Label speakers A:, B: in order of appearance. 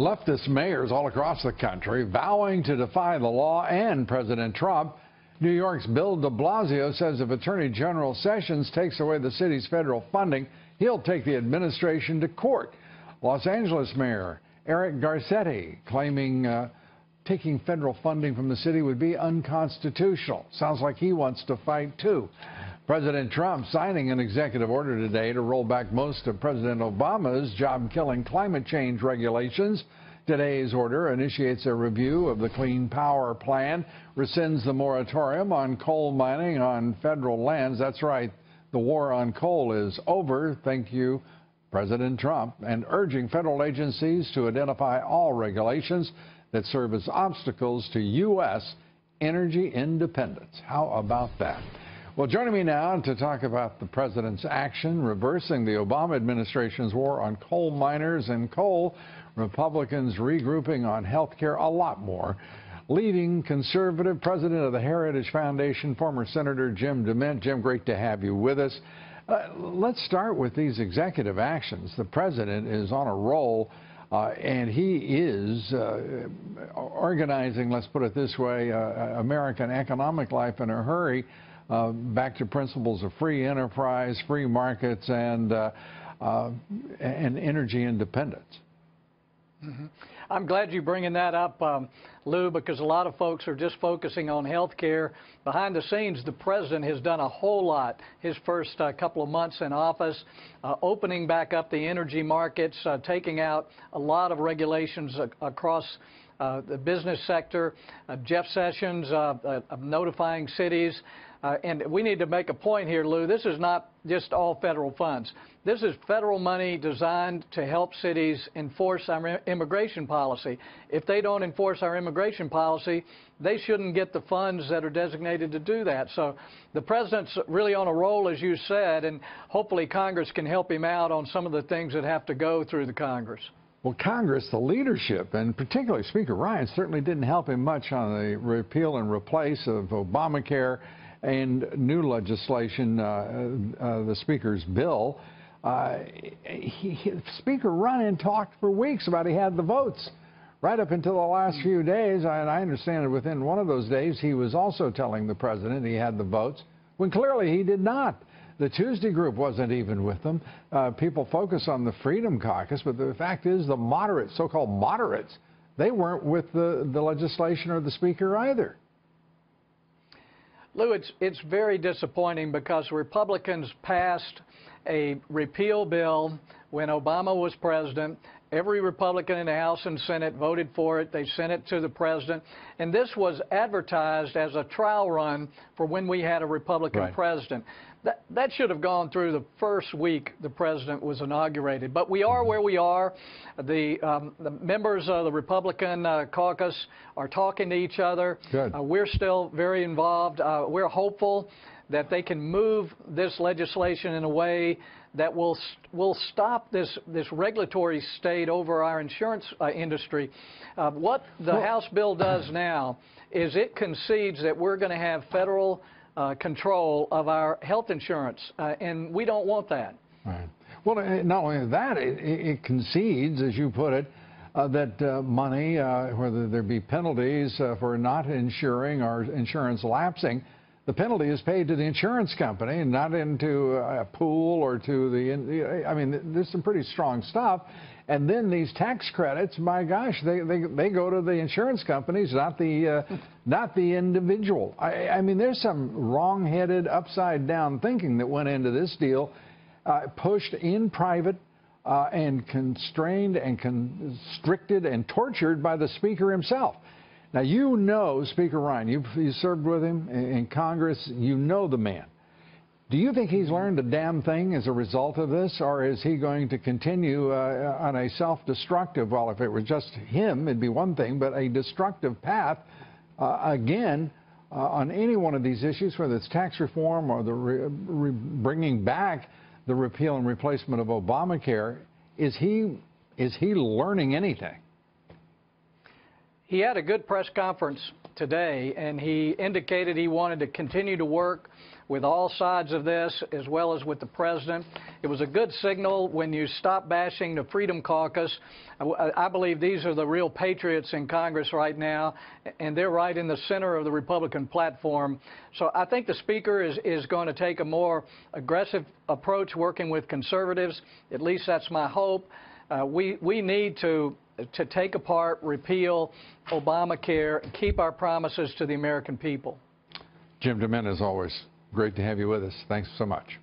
A: Leftist mayors all across the country vowing to defy the law and President Trump. New York's Bill de Blasio says if Attorney General Sessions takes away the city's federal funding, he'll take the administration to court. Los Angeles Mayor Eric Garcetti claiming taking federal funding from the city would be unconstitutional. Sounds like he wants to fight too. President Trump signing an executive order today to roll back most of President Obama's job-killing climate change regulations. Today's order initiates a review of the Clean Power Plan, rescinds the moratorium on coal mining on federal lands. That's right, the war on coal is over, thank you, President Trump, and urging federal agencies to identify all regulations that serve as obstacles to U.S. energy independence. How about that? Well, joining me now to talk about the president's action reversing the Obama administration's war on coal miners and coal, Republicans regrouping on health care, a lot more. Leading conservative president of the Heritage Foundation, former Senator Jim DeMint. Jim, great to have you with us. Let's start with these executive actions. The president is on a roll, and he is organizing, let's put it this way, American economic life in a hurry. Back to principles of free enterprise, free markets, and energy independence.
B: Mm-hmm. I'm glad you're bringing that up, Lou, because a lot of folks are just focusing on health care. Behind the scenes, the president has done a whole lot his first couple of months in office, opening back up the energy markets, taking out a lot of regulations across the business sector, Jeff Sessions notifying cities. And we need to make a point here, Lou. This is not just all federal funds. This is federal money designed to help cities enforce our immigration policy. If they don't enforce our immigration policy, they shouldn't get the funds that are designated to do that. So the president's really on a roll, as you said, and hopefully Congress can help him out on some of the things that have to go through the Congress.
A: Well, Congress, the leadership, and particularly Speaker Ryan, certainly didn't help him much on the repeal and replace of ObamaCare and new legislation, the Speaker's bill. Speaker Ryan talked for weeks about he had the votes right up until the last few days, and I understand that within one of those days he was also telling the president he had the votes, when clearly he did not. The Tuesday group wasn't even with them. People focus on the Freedom Caucus, but the fact is the moderates, so-called moderates, they weren't with the legislation or the Speaker either.
B: Lou, it's very disappointing because Republicans passed a repeal bill when Obama was president. Every Republican in the House and Senate voted for it. They sent it to the president. And this was advertised as a trial run for when we had a Republican president. That should have gone through the first week the president was inaugurated. But we are where we are. The members of the Republican caucus are talking to each other. We're still very involved. We're hopeful that they can move this legislation in a way that will stop this regulatory state over our insurance industry. What the House bill does now is it concedes that we're going to have federal control of our health insurance, and we don't want that.
A: Right. Well, not only that, it concedes, as you put it, that money, whether there be penalties for not insuring or insurance lapsing, the penalty is paid to the insurance company and not into a pool or to the, I mean, there's some pretty strong stuff. And then these tax credits, my gosh, they go to the insurance companies, not the individual. I mean, there's some wrong-headed, upside-down thinking that went into this deal, pushed in private and constrained and constricted and tortured by the Speaker himself. Now, you know Speaker Ryan. You served with him in Congress. You know the man. Do you think he's learned a damn thing as a result of this, or is he going to continue on a self-destructive, well, if it were just him, it'd be one thing, but a destructive path, again, on any one of these issues, whether it's tax reform or the bringing back the repeal and replacement of Obamacare? Is he learning anything?
B: He had a good press conference today, and he indicated he wanted to continue to work with all sides of this, as well as with the president. It was a good signal when you stopped bashing the Freedom Caucus. I believe these are the real patriots in Congress right now, and they're right in the center of the Republican platform. So I think the Speaker is going to take a more aggressive approach working with conservatives. At least that's my hope. We need to take apart, repeal Obamacare, and keep our promises to the American people.
A: Jim DeMint, as always, great to have you with us. Thanks so much.